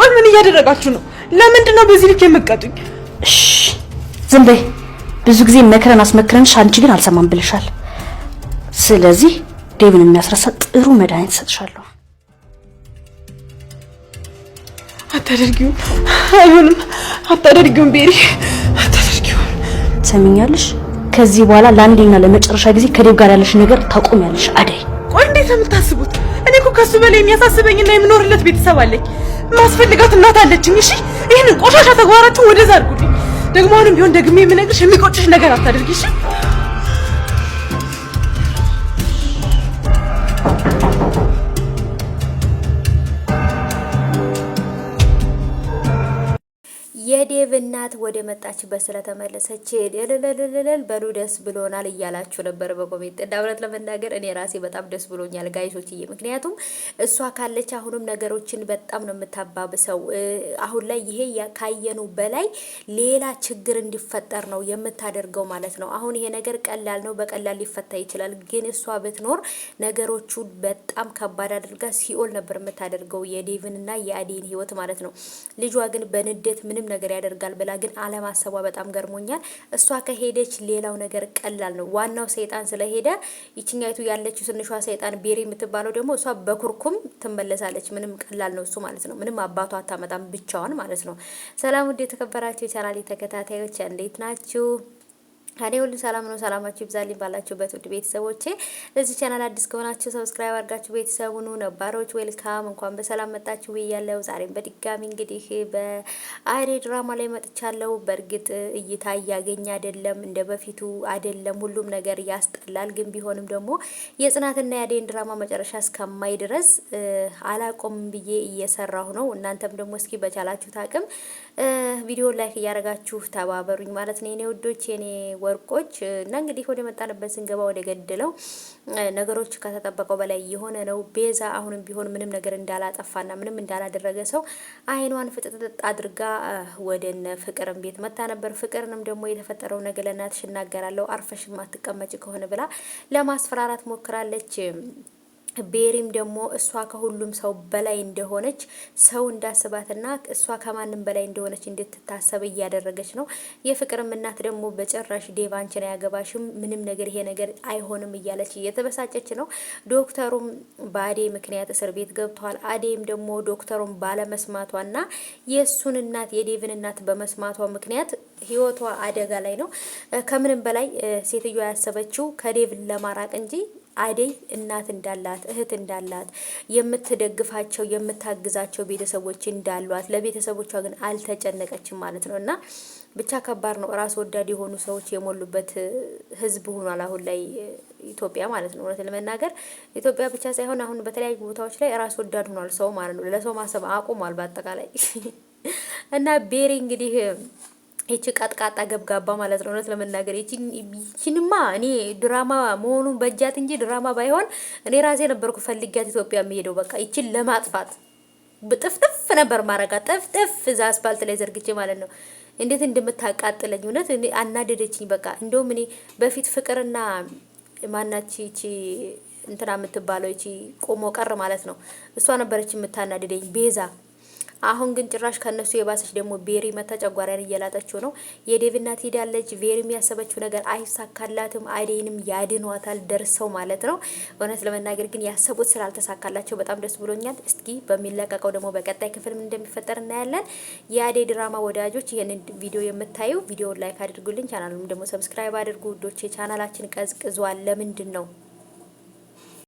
ቆይ ምን እያደረጋችሁ ነው? ለምንድን ነው በዚህ ልክ የምትቀጡኝ? እሺ ዝም በይ። ብዙ ጊዜ መክረን አስመክረንሽ አንቺ ግን አልሰማም ብለሻል። ስለዚህ ዴቭን የሚያስረሳ ጥሩ መድኃኒት ሰጥሻለሁ። አታደርጊውም። አይሆንም። አታደርጊውም ቤሪ፣ አታደርጊውም። ትሰሚኛለሽ? ከዚህ በኋላ ለአንዴና ለመጨረሻ ጊዜ ከዴቭ ጋር ያለሽ ነገር ታቆሚያለሽ አደይ። ቆይ እንዴት ነው የምታስቡት? እኔ እኮ ከሱ በላይ የሚያሳስበኝና የምኖርለት ቤተሰብ አለኝ። ማስፈልጋት እናት አለችኝ። እሺ ይሄንን ቆሻሻ ተግባራችሁን ወደዛ አድርጉልኝ። ደግሞ አሁንም ቢሆን ደግሜ የምነግርሽ የሚቆጭሽ ነገር አታደርጊ እሺ? የዴቭ እናት ወደ መጣችበት ስለተመለሰች ለለለለል በሉ ደስ ብሎናል እያላችሁ ነበር በኮሜንት። እንዳብረት ለመናገር እኔ ራሴ በጣም ደስ ብሎኛል ጋይሶችዬ። ምክንያቱም እሷ ካለች አሁንም ነገሮችን በጣም ነው የምታባብሰው። አሁን ላይ ይሄ ካየኑ በላይ ሌላ ችግር እንዲፈጠር ነው የምታደርገው ማለት ነው። አሁን ይሄ ነገር ቀላል ነው፣ በቀላል ሊፈታ ይችላል። ግን እሷ ብትኖር ነገሮቹ በጣም ከባድ አድርጋ ሲኦል ነበር የምታደርገው የዴቭንና የአዴን ህይወት ማለት ነው። ልጇ ግን በንዴት ምንም ነገር ያደርጋል ብላ ግን አለማሰቧ በጣም ገርሞኛል። እሷ ከሄደች ሌላው ነገር ቀላል ነው። ዋናው ሰይጣን ስለሄደ ይችኛይቱ ያለችው ትንሿ ሰይጣን ቤሪ የምትባለው ደግሞ እሷ በኩርኩም ትመለሳለች። ምንም ቀላል ነው እሱ ማለት ነው። ምንም አባቷ አታመጣም ብቻዋን ማለት ነው። ሰላም ውድ የተከበራችሁ የቻናሌ ተከታታዮች እንዴት ናችሁ? እኔ ሁሉ ሰላም ነው። ሰላማችሁ ይብዛልኝ ባላችሁበት ውድ ቤተሰቦቼ። ለዚህ ቻናል አዲስ ከሆናችሁ ሰብስክራይብ አድርጋችሁ ቤተሰቡን ነባሮች ዌልካም እንኳን በሰላም መጣችሁ ብያለሁ። ዛሬም በድጋሚ እንግዲህ በአደይ ድራማ ላይ መጥቻለሁ። በእርግጥ እይታ እያገኘ አይደለም፣ እንደ በፊቱ አይደለም። ሁሉም ነገር ያስጠላል። ግን ቢሆንም ደግሞ የጽናትና የአደይን ድራማ መጨረሻ እስከማይ ድረስ አላቆምም ብዬ እየሰራሁ ነው። እናንተም ደግሞ እስኪ በቻላችሁት አቅም ቪዲዮ ላይክ እያደረጋችሁ ተባበሩኝ ማለት ነው የኔ ውዶች የኔ ወርቆች። እና እንግዲህ ወደ መጣንበት ስንገባ ወደ ገድለው ነገሮች ከተጠበቀው በላይ የሆነ ነው። ቤዛ አሁንም ቢሆን ምንም ነገር እንዳላጠፋና ምንም እንዳላደረገ ሰው አይኗን ፍጥጥጥ አድርጋ ወደነ ፍቅርን ቤት መታ ነበር። ፍቅርንም ደግሞ የተፈጠረው ነገር ለእናትሽ እናገራለሁ አርፈሽ ማትቀመጭ ከሆነ ብላ ለማስፈራራት ሞክራለች። ቤሪም ደግሞ እሷ ከሁሉም ሰው በላይ እንደሆነች ሰው እንዳስባትና እሷ ከማንም በላይ እንደሆነች እንድትታሰብ እያደረገች ነው። የፍቅርም እናት ደግሞ በጭራሽ ዴቭ አንቺን አያገባሽም፣ ምንም ነገር ይሄ ነገር አይሆንም እያለች እየተበሳጨች ነው። ዶክተሩም በአዴይ ምክንያት እስር ቤት ገብተዋል። አዴይም ደግሞ ዶክተሩን ባለመስማቷና የእሱን እናት የዴቭን እናት በመስማቷ ምክንያት ህይወቷ አደጋ ላይ ነው። ከምንም በላይ ሴትዮዋ ያሰበችው ከዴቭን ለማራቅ እንጂ አደይ እናት እንዳላት እህት እንዳላት የምትደግፋቸው የምታግዛቸው ቤተሰቦች እንዳሏት ለቤተሰቦቿ ግን አልተጨነቀችም ማለት ነው። እና ብቻ ከባድ ነው። ራስ ወዳድ የሆኑ ሰዎች የሞሉበት ህዝብ ሆኗል አሁን ላይ ኢትዮጵያ ማለት ነው። እውነት ለመናገር ኢትዮጵያ ብቻ ሳይሆን አሁን በተለያዩ ቦታዎች ላይ ራስ ወዳድ ሆኗል ሰው ማለት ነው። ለሰው ማሰብ አቁሟል በአጠቃላይ እና ቤሪ እንግዲህ እቺ ቃጥቃጣ ገብጋባ ማለት ነው። እውነት ለመናገር እቺንማ እኔ ድራማ መሆኑን በጃት እንጂ ድራማ ባይሆን እኔ ራሴ ነበርኩ ፈልጊያት ኢትዮጵያ የሚሄደው በቃ እቺን ለማጥፋት በጥፍጥፍ ነበር ማረጋ ጥፍጥፍ እዛ አስፋልት ላይ ዘርግቼ ማለት ነው። እንዴት እንደምታቃጥለኝ እውነት አናደደችኝ በቃ። እንደውም እኔ በፊት ፍቅርና ማናቺ እቺ እንትና የምትባለው እቺ ቆሞ ቀር ማለት ነው እሷ ነበረች የምታናደደኝ ቤዛ። አሁን ግን ጭራሽ ከነሱ የባሰች ደግሞ ቤሪ መታ ጨጓራን እየላጠችው ነው። የዴቭ እናት ሄዳለች። ቤሪ የሚያሰበችው ነገር አይሳካላትም። አደይንም ያድኗታል ደርሰው ማለት ነው። እውነት ለመናገር ግን ያሰቡት ስላልተሳካላቸው በጣም ደስ ብሎኛል። እስኪ በሚለቀቀው ደግሞ በቀጣይ ክፍል ምን እንደሚፈጠር እናያለን። የአደይ ድራማ ወዳጆች ይሄንን ቪዲዮ የምታዩ ቪዲዮውን ላይክ አድርጉልኝ፣ ቻናሉን ደግሞ ሰብስክራይብ አድርጉ ውዶቼ። ቻናላችን ቀዝቅዟል። ለምንድን ነው